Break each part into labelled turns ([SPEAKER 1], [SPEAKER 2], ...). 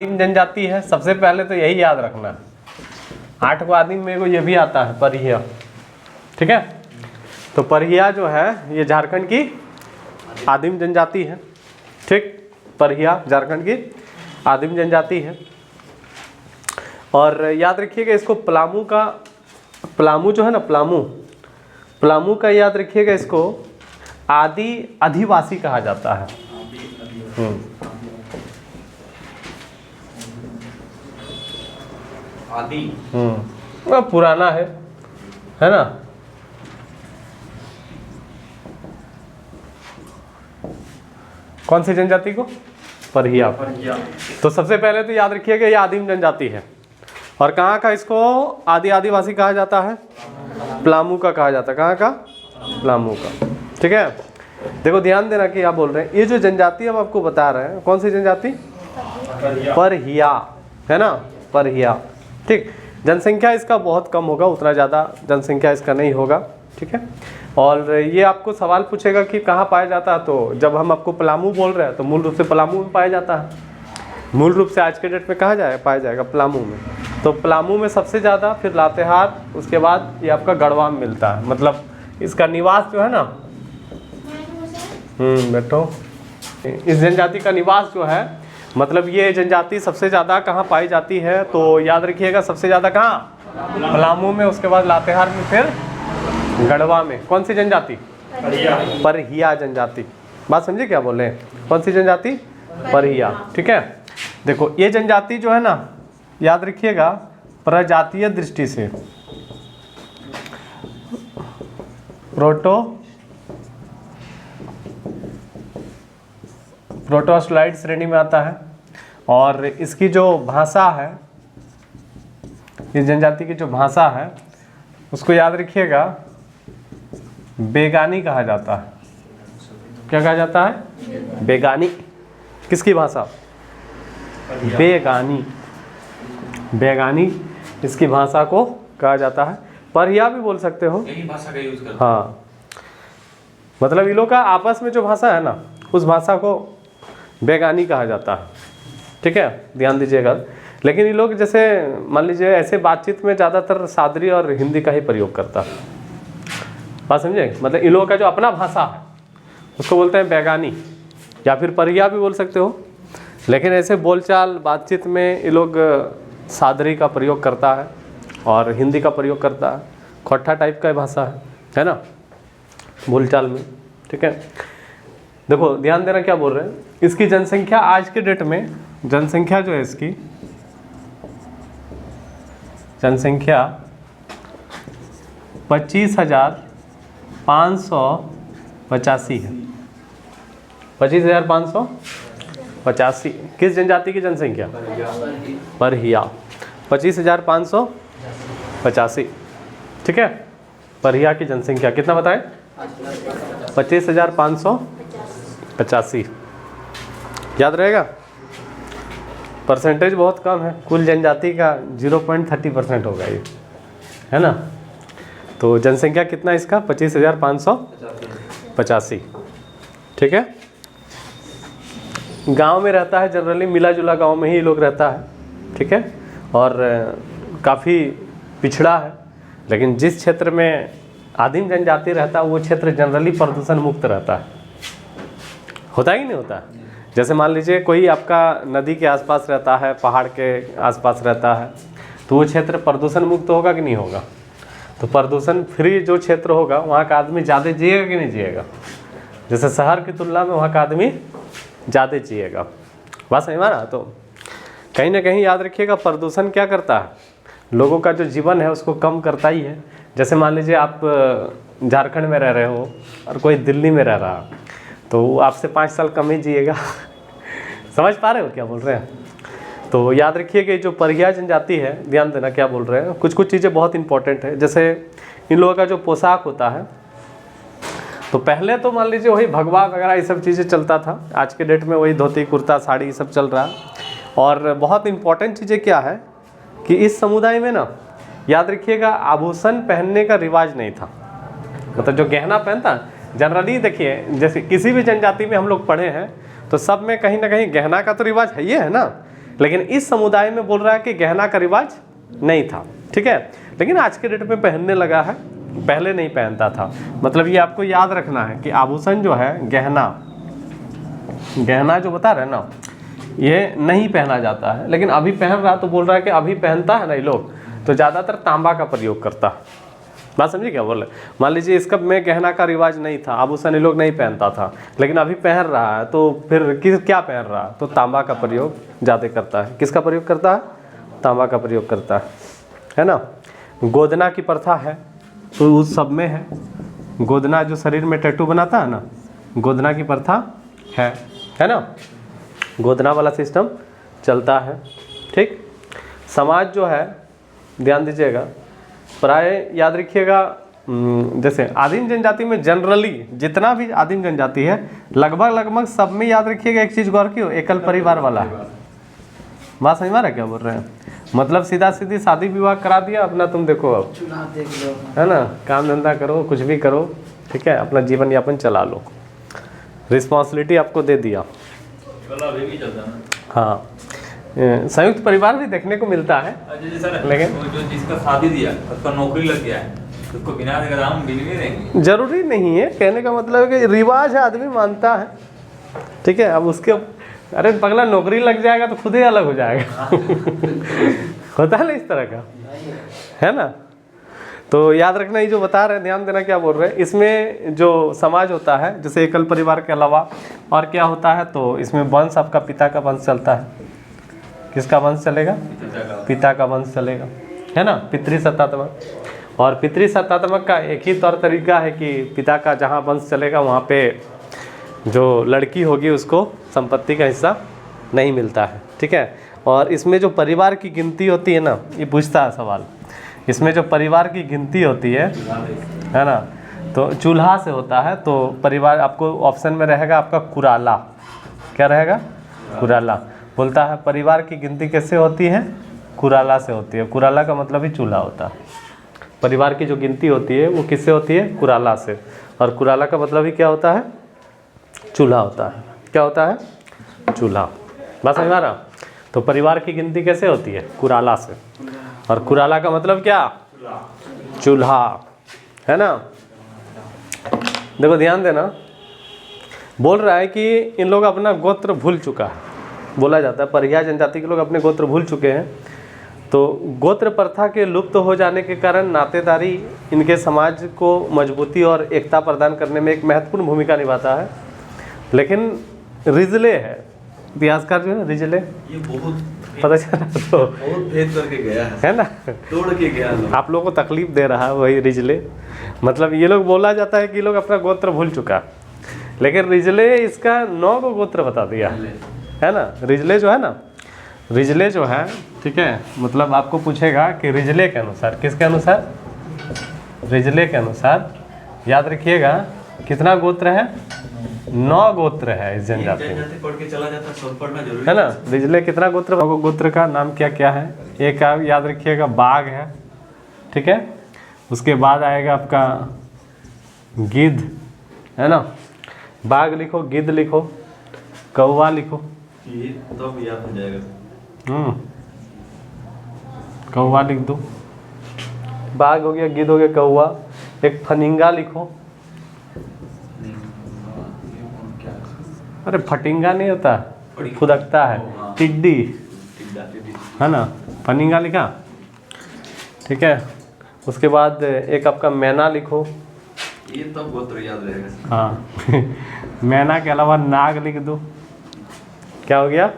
[SPEAKER 1] आदिम जनजाति है, सबसे पहले तो यही याद रखना। 8 को आदिम में को ये भी आता है परहिया, ठीक है। तो परहिया जो है ये झारखंड की आदिम जनजाति है, ठीक। परहिया झारखंड की आदिम जनजाति है। और याद रखिएगा इसको पलामू जो है ना, पलामू का याद रखिएगा, इसको आदि अधिवासी कहा जाता है।
[SPEAKER 2] आदि
[SPEAKER 1] पुराना है ना। कौन सी जनजाति को? परहिया। तो सबसे पहले तो याद रखिएगा ये आदिम जनजाति है। और कहाँ का इसको आदि आदिवासी कहा जाता है? पलामू का कहा जाता है। कहाँ का? पलामू का, ठीक है। देखो ध्यान देना कि आप बोल रहे हैं ये जो जनजाति हम आपको बता रहे हैं, कौन सी जनजाति? परहिया, है ना, परहिया, ठीक। जनसंख्या इसका बहुत कम होगा, उतना ज़्यादा जनसंख्या इसका नहीं होगा, ठीक है। और ये आपको सवाल पूछेगा कि कहाँ पाया जाता है, तो जब हम आपको पलामू बोल रहे हैं तो मूल रूप से पलामू में पाया जाता है। मूल रूप से आज के डेट में कहाँ पाया जाएगा? पलामू में। तो पलामू में सबसे ज़्यादा, फिर लातेहार, उसके बाद ये आपका गढ़वा में मिलता है। मतलब इसका निवास जो है ना, बैठो, इस जनजाति का निवास जो है, मतलब ये जनजाति सबसे ज़्यादा कहाँ पाई जाती है? तो याद रखिएगा सबसे ज़्यादा कहाँ? पलामू में, उसके बाद लातेहार में, फिर गढ़वा में। कौन सी जनजाति? परहिया जनजाति। बात समझे क्या बोले? कौन सी जनजाति? परहिया, ठीक है। देखो ये जनजाति जो है ना, याद रखिएगा प्रजातीय दृष्टि से प्रोटोस्लाइड श्रेणी में आता है। और इसकी जो भाषा है, इस जनजाति की जो भाषा है उसको याद रखिएगा बेगानी कहा जाता है। क्या कहा जाता है? बेगानी। किसकी भाषा? बेगानी। बेगानी इसकी भाषा को कहा जाता है। परहिया भी बोल सकते हो,
[SPEAKER 2] यही भाषा का यूज करते हैं।
[SPEAKER 1] हाँ, मतलब इन लोग का आपस में जो भाषा है ना, उस भाषा को बेगानी कहा जाता है, ठीक है, ध्यान दीजिएगा। लेकिन ये लोग जैसे मान लीजिए ऐसे बातचीत में ज़्यादातर सादरी और हिंदी का ही प्रयोग करता है। बात समझे? मतलब इन लोगों का जो अपना भाषा है उसको बोलते हैं बेगानी, या फिर परहिया भी बोल सकते हो। लेकिन ऐसे बोलचाल बातचीत में ये लोग सादरी का प्रयोग करता है और हिंदी का प्रयोग करता है। खोट्ठा टाइप का भाषा है ना बोलचाल में, ठीक है। देखो ध्यान देना क्या बोल रहे हैं। इसकी जनसंख्या आज के डेट में, जनसंख्या जो है इसकी, जनसंख्या 25,585 है। 25,585 किस जनजाति की जनसंख्या? परहिया। 25,585, ठीक है। परहिया की जनसंख्या कितना बताएं? 25,585। याद रहेगा? परसेंटेज बहुत कम है, कुल जनजाति का 0.30% होगा ये, है ना। तो जनसंख्या कितना इसका? 25,585, ठीक है। गांव में रहता है, जनरली मिला जुला गांव में ही लोग रहता है, ठीक है। और काफ़ी पिछड़ा है, लेकिन जिस क्षेत्र में आदिम जनजाति रहता है वो क्षेत्र जनरली प्रदूषण मुक्त रहता है। होता ही नहीं होता? जैसे मान लीजिए कोई आपका नदी के आसपास रहता है, पहाड़ के आसपास रहता है, तो वो क्षेत्र प्रदूषण मुक्त होगा कि नहीं होगा? तो प्रदूषण फ्री जो क्षेत्र होगा वहाँ का आदमी ज़्यादा जिएगा कि नहीं जिएगा? जैसे शहर की तुलना में वहाँ का आदमी ज़्यादा जिएगा। बात समझ में आ रहा? तो कहीं ना कहीं याद रखिएगा प्रदूषण क्या करता है, लोगों का जो जीवन है उसको कम करता ही है। जैसे मान लीजिए आप झारखंड में रह रहे हो और कोई दिल्ली में रह रहा, तो आपसे 5 साल कम ही जिएगा। समझ पा रहे हो क्या बोल रहे हैं? तो याद रखिए कि जो परहिया जनजाति है, ध्यान देना क्या बोल रहे हैं। कुछ कुछ चीज़ें बहुत इंपॉर्टेंट है। जैसे इन लोगों का जो पोशाक होता है, तो पहले तो मान लीजिए वही भगवा वगैरह ये सब चीज़ें चलता था। आज के डेट में वही धोती कुर्ता साड़ी ये सब चल रहा है। और बहुत इंपॉर्टेंट चीज़ें क्या है कि इस समुदाय में ना, याद रखिएगा आभूषण पहनने का रिवाज नहीं था। मतलब जो गहना पहनता जनरली, देखिए जैसे किसी भी जनजाति में हम लोग पढ़े हैं तो सब में कहीं ना कहीं गहना का तो रिवाज है ही है ना, लेकिन इस समुदाय में बोल रहा है कि गहना का रिवाज नहीं था, ठीक है। लेकिन आज के डेट में पहनने लगा है, पहले नहीं पहनता था। मतलब ये आपको याद रखना है कि आभूषण जो है, गहना जो बता रहे हैं ना, ये नहीं पहना जाता है। लेकिन अभी पहन रहा तो बोल रहा है कि अभी पहनता है ना ये लोग, तो ज़्यादातर तांबा का प्रयोग करता है। बात समझिए क्या बोल रहे? मान लीजिए इसका में गहना का रिवाज नहीं था, आभूषण ये लोग नहीं पहनता था, लेकिन अभी पहन रहा है, तो फिर क्या पहन रहा है? तो तांबा का प्रयोग ज़्यादा करता है। किसका प्रयोग करता है? तांबा का प्रयोग करता है ना। गोदना की प्रथा है तो उस सब में है। गोदना जो शरीर में टैटू बनाता है ना, गोदना की प्रथा है ना, गोदना वाला सिस्टम चलता है, ठीक। समाज जो है, ध्यान दीजिएगा, प्राय याद रखिएगा, जैसे आदिम जनजाति में जनरली जितना भी आदिम जनजाति है, लगभग सब में याद रखिएगा एक चीज़ गौर की हो, एकल परिवार वाला है। बात समझ में आ रहा है क्या बोल रहे हैं? मतलब सीधा सीधी शादी विवाह करा दिया, अपना तुम देखो अब, है ना, काम धंधा करो, कुछ भी करो, ठीक है, अपना जीवन यापन चला लो, रिस्पॉन्सिबिलिटी आपको दे दिया। हाँ, संयुक्त परिवार भी देखने को मिलता है, लेकिन
[SPEAKER 2] जो जिसका शादी दिया उसका नौकरी लग गया है, उसको बिना दाम बिल नहीं देंगे।
[SPEAKER 1] जरूरी नहीं है, कहने का मतलब है कि रिवाज है, आदमी मानता है, ठीक है। अब उसके अरे पगला नौकरी लग जाएगा तो खुद ही अलग हो जाएगा होता है ना इस तरह का, है ना। तो याद रखना, ये जो बता रहे हैं, ध्यान देना क्या बोल रहे हैं। इसमें जो समाज होता है, जैसे एकल परिवार के अलावा और क्या होता है, तो इसमें वंश, आपका पिता का वंश चलता है। किसका वंश चलेगा? पिता का वंश चलेगा, है ना, पितृसत्तात्मक। और पितृसत्तात्मक का एक ही तौर तरीका है कि पिता का जहाँ वंश चलेगा वहाँ पे जो लड़की होगी उसको संपत्ति का हिस्सा नहीं मिलता है, ठीक है। और इसमें जो परिवार की गिनती होती है ना, ये पूछता है सवाल, इसमें जो परिवार की गिनती होती है ना, तो चूल्हा से होता है। तो परिवार आपको ऑप्शन में रहेगा आपका कुराला, क्या रहेगा? कुराला। बोलता है परिवार की गिनती कैसे होती है? कुराला से होती है। कुराला का मतलब ही चूल्हा होता है। परिवार की जो गिनती होती है वो किससे होती है? कुराला से। और कुराला का मतलब ही क्या होता है? चूल्हा होता है। क्या होता है? चूल्हा। बात समझ में आ रहा? तो परिवार की गिनती कैसे होती है? कुराला से। और कुराला का मतलब क्या? चूल्हा, है ना। देखो ध्यान देना, बोल रहा है कि इन लोग अपना गोत्र भूल चुका है। बोला जाता है परिया जनजाति के लोग अपने गोत्र भूल चुके हैं। तो गोत्र प्रथा के लुप्त हो जाने के कारण नातेदारी इनके समाज को मजबूती और एकता प्रदान करने में एक महत्वपूर्ण भूमिका निभाता है। लेकिन रिजले है, इतिहासकार जो है रिजले,
[SPEAKER 2] ये बहुत
[SPEAKER 1] पता चला तो
[SPEAKER 2] बहुत भेद करके गया
[SPEAKER 1] है ना,
[SPEAKER 2] तोड़ के गया।
[SPEAKER 1] आप लोगों को तकलीफ दे रहा है वही रिजले। मतलब ये लोग, बोला जाता है कि लोग अपना गोत्र भूल चुका, लेकिन रिजले इसका 9 को गोत्र बता दिया, है ना। रिजले जो है ना, रिजले जो है, ठीक है, मतलब आपको पूछेगा कि रिजले के अनुसार, किसके अनुसार? रिजले के अनुसार याद रखिएगा कितना गोत्र है? 9 गोत्र है इस जनजाति में,
[SPEAKER 2] पढ़ के चला जाता, सब पढ़ना जरूरी
[SPEAKER 1] है ना। रिजले कितना गोत्र? गोत्र का नाम क्या क्या है? एक आप याद रखिएगा बाघ है, ठीक है। उसके बाद आएगा आपका गिद्ध, है ना। बाघ लिखो, गिद्ध लिखो, कौवा लिखो,
[SPEAKER 2] ये तब याद हो जाएगा।
[SPEAKER 1] कौवा लिख दो, बाघ हो गया, गिद्ध हो गया, कौवा। एक फनिंगा लिखो। अरे फटिंगा नहीं होता, फुदकता है, टिड्डी, है ना। फनिंगा लिखा, ठीक है। उसके बाद एक आपका मैना लिखो,
[SPEAKER 2] ये तब गोत्र याद रहेगा।
[SPEAKER 1] हाँ मैना के अलावा नाग लिख दो। क्या हो गया?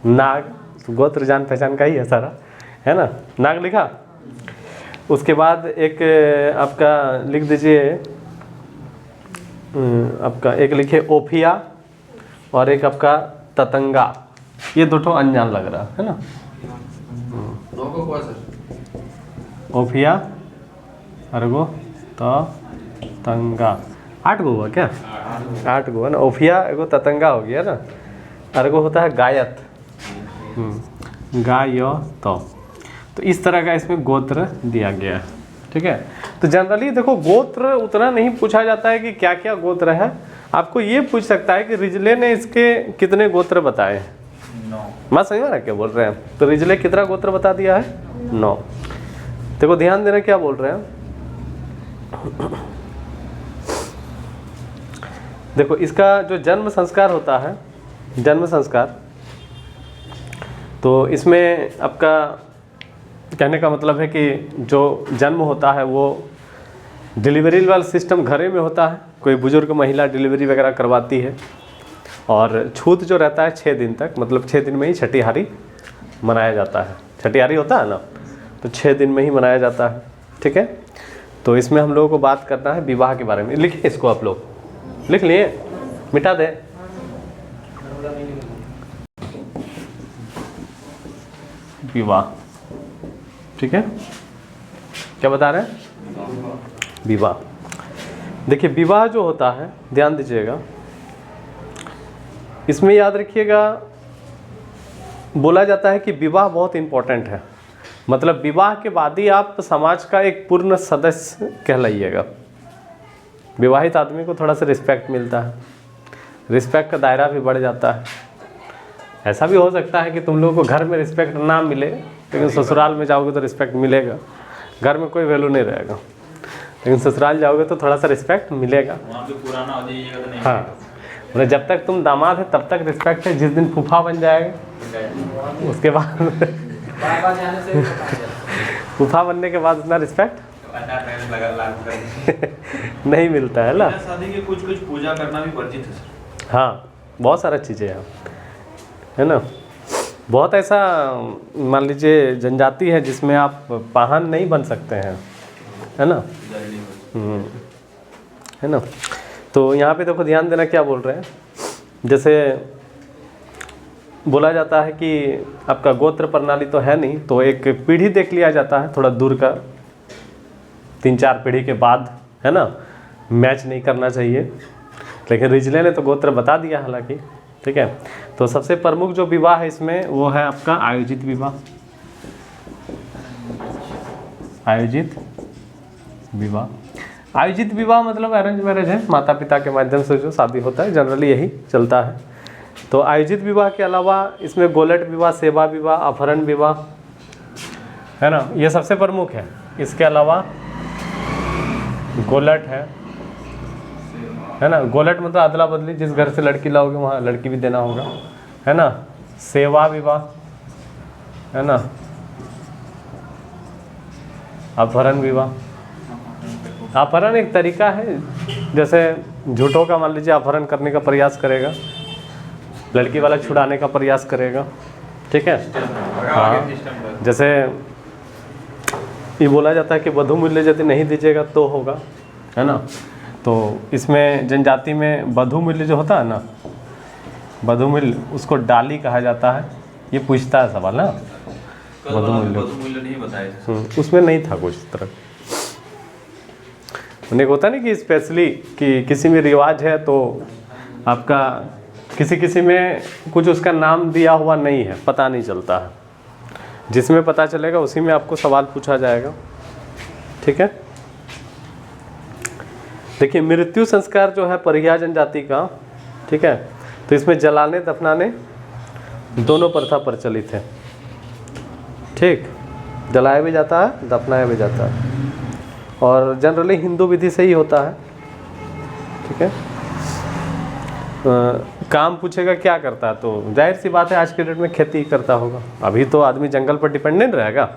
[SPEAKER 1] नाग। तो गोत्र जान पहचान का ही है सारा, है ना। नाग लिखा। उसके बाद एक आपका लिख दीजिए, आपका एक लिखे ओफिया और एक आपका ततंगा। ये दो अनजान लग रहा है ना।
[SPEAKER 2] दो को कौन सर?
[SPEAKER 1] ओफिया, अर्गो, ततंगा। 8 गो हुआ क्या? 8 गो है ना। ओफिया एगो, ततंगा हो गया ना। अर्गो होता है गायत, गायत। तो इस तरह का इसमें गोत्र दिया गया है, ठीक है। तो जनरली देखो गोत्र उतना नहीं पूछा जाता है कि क्या क्या गोत्र है। आपको ये पूछ सकता है कि रिजले ने इसके कितने गोत्र बताए,
[SPEAKER 2] 9।
[SPEAKER 1] बात समझ में ना क्या बोल रहे हैं? तो रिजले कितना गोत्र बता दिया है? 9। देखो ध्यान देना क्या बोल रहे हैं। देखो इसका जो जन्म संस्कार होता है, जन्म संस्कार, तो इसमें आपका कहने का मतलब है कि जो जन्म होता है वो डिलीवरी वाला सिस्टम घरे में होता है। कोई बुजुर्ग महिला डिलीवरी वगैरह करवाती है, और छूत जो रहता है 6 दिन तक, मतलब 6 दिन में ही छठीहारी मनाया जाता है। छठीहारी होता है ना, तो 6 दिन में ही मनाया जाता है। ठीक है, तो इसमें हम लोगों को बात करना है विवाह के बारे में। लिखिए इसको, आप लोग लिख लिए, मिटा दे। विवाह, ठीक है, क्या बता रहे हैं? विवाह। देखिए विवाह जो होता है, ध्यान दीजिएगा, इसमें याद रखिएगा, बोला जाता है कि विवाह बहुत इम्पोर्टेंट है। मतलब विवाह के बाद ही आप समाज का एक पूर्ण सदस्य कहलाइएगा। विवाहित आदमी को थोड़ा सा रिस्पेक्ट मिलता है, रिस्पेक्ट का दायरा भी बढ़ जाता है। ऐसा भी हो सकता है कि तुम लोगों को घर में रिस्पेक्ट ना मिले, लेकिन ससुराल में जाओगे तो रिस्पेक्ट मिलेगा। घर में कोई वैल्यू नहीं रहेगा, लेकिन ससुराल जाओगे तो थोड़ा सा रिस्पेक्ट मिलेगा।
[SPEAKER 2] वहाँ पे पुराना हो जाइएगा तो नहीं।
[SPEAKER 1] हाँ, मतलब जब तक तुम दामाद है तब तक रिस्पेक्ट है। जिस दिन फूफा बन जाएगा उसके बाद फूफा बनने के बाद उतना रिस्पेक्ट नहीं मिलता है ना।
[SPEAKER 2] शादी के कुछ कुछ पूजा करना भी वर्जित है।
[SPEAKER 1] हाँ, बहुत सारा चीज़ें हैं, है ना। बहुत ऐसा मान लीजिए जनजाति है जिसमें आप पाहन नहीं बन सकते हैं, है ना। है ना। तो यहाँ पे देखो ध्यान देना क्या बोल रहे हैं। जैसे बोला जाता है कि आपका गोत्र प्रणाली तो है नहीं, तो एक पीढ़ी देख लिया जाता है थोड़ा दूर का, 3-4 पीढ़ी के बाद, है ना। मैच नहीं करना चाहिए, लेकिन रिजले ने तो गोत्र बता दिया हालांकि। ठीक है, तो सबसे प्रमुख जो विवाह है इसमें वो है आपका आयोजित विवाह। आयोजित विवाह, आयोजित विवाह मतलब अरेंज मैरिज है, माता पिता के माध्यम से जो शादी होता है, जनरली यही चलता है। तो आयोजित विवाह के अलावा इसमें गोलट विवाह, सेवा विवाह, अपहरण विवाह, है ना, ये सबसे प्रमुख है। इसके अलावा गोलट है ना। गोलट मतलब अदला बदली, जिस घर से लड़की लाओगे वहाँ लड़की भी देना होगा, है ना। सेवा विवाह, है ना। अपहरण विवाह, अपहरण एक तरीका है, जैसे झूठों का मान लीजिए अपहरण करने का प्रयास करेगा, लड़की वाला छुड़ाने का प्रयास करेगा। ठीक है, हाँ, जैसे ये बोला जाता है कि वधू मूल्य यदि नहीं दीजिएगा तो होगा, है ना। तो इसमें जनजाति में वधू मूल्य जो होता है ना, वधू मूल्य, उसको डाली कहा जाता है। ये पूछता है सवाल ना, वधू
[SPEAKER 2] मूल्य नहीं बताए थे।
[SPEAKER 1] उसमें नहीं था कुछ इस तरह। उन्हें होता नहीं कि स्पेशली कि किसी में रिवाज है तो आपका किसी में कुछ उसका नाम दिया हुआ नहीं है, पता नहीं चलता है। जिसमें पता चलेगा उसी में आपको सवाल पूछा जाएगा। ठीक है, देखिए मृत्यु संस्कार जो है परिया जनजाति का, ठीक है, तो इसमें जलाने दफनाने दोनों प्रथा प्रचलित है। ठीक, जलाया भी जाता है, दफनाया भी जाता है, और जनरली हिंदू विधि से ही होता है। ठीक है, काम पूछेगा क्या करता है, तो जाहिर सी बात है आज के डेट में खेती करता होगा। अभी तो आदमी जंगल पर डिपेंडेंट रहेगा,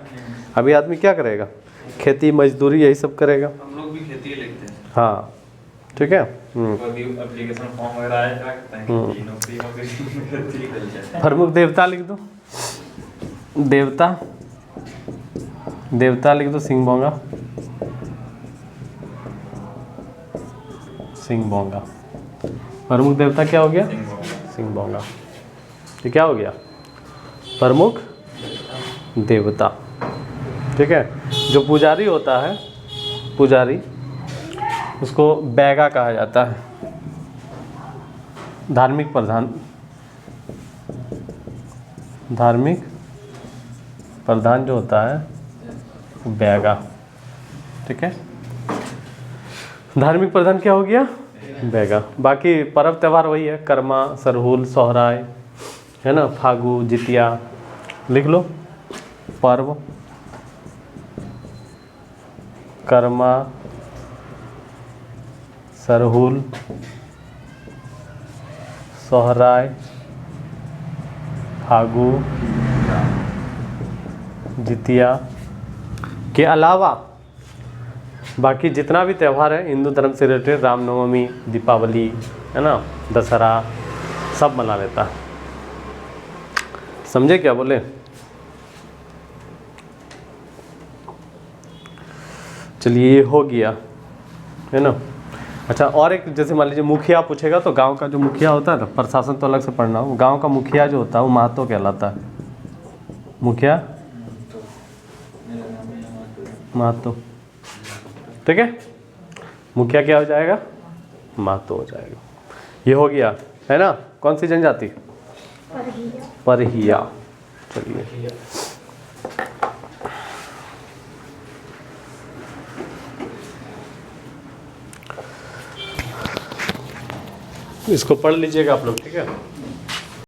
[SPEAKER 1] अभी आदमी क्या करेगा, खेती मजदूरी यही सब करेगा।
[SPEAKER 2] हम लोग भी खेती लिखते हैं।
[SPEAKER 1] हाँ, ठीक है।
[SPEAKER 2] एप्लीकेशन फॉर्म वगैरह आया, क्या करते हैं कि नौकरी
[SPEAKER 1] प्रमुख देवता लिख दो, देवता लिख दो, सिंह बोंगा, सिंह बोंगा। प्रमुख देवता क्या हो गया, सिंह बोंगा। ये क्या हो गया, प्रमुख देवता। ठीक है, जो पुजारी होता है, पुजारी, उसको बैगा कहा जाता है। धार्मिक प्रधान, धार्मिक प्रधान जो होता है वो बैगा। ठीक है, धार्मिक प्रधान क्या हो गया, बैगा। बाकी पर्व त्यौहार वही है, कर्मा, सरहुल, सोहराय, है ना, फागु, जितिया, लिख लो। पर्व, कर्मा, सरहुल, सोहराय, फागु, जितिया के अलावा बाकी जितना भी त्यौहार है हिंदू धर्म से रिलेटेड, रामनवमी, दीपावली, है ना, दशहरा, सब मना लेता है। समझे क्या बोले? चलिए ये हो गया, है ना। अच्छा, और एक जैसे मान लीजिए मुखिया पूछेगा तो गांव का जो मुखिया होता है ना, प्रशासन तो अलग से पढ़ना हो, गांव का मुखिया जो होता है वो महतो कहलाता है। मुखिया महतो, ठीक है। मुखिया क्या हो जाएगा? महतो हो जाएगा। ये हो गया, है ना। कौन सी जनजाति? परहिया। चलिए इसको पढ़ लीजिएगा आप लोग, ठीक है।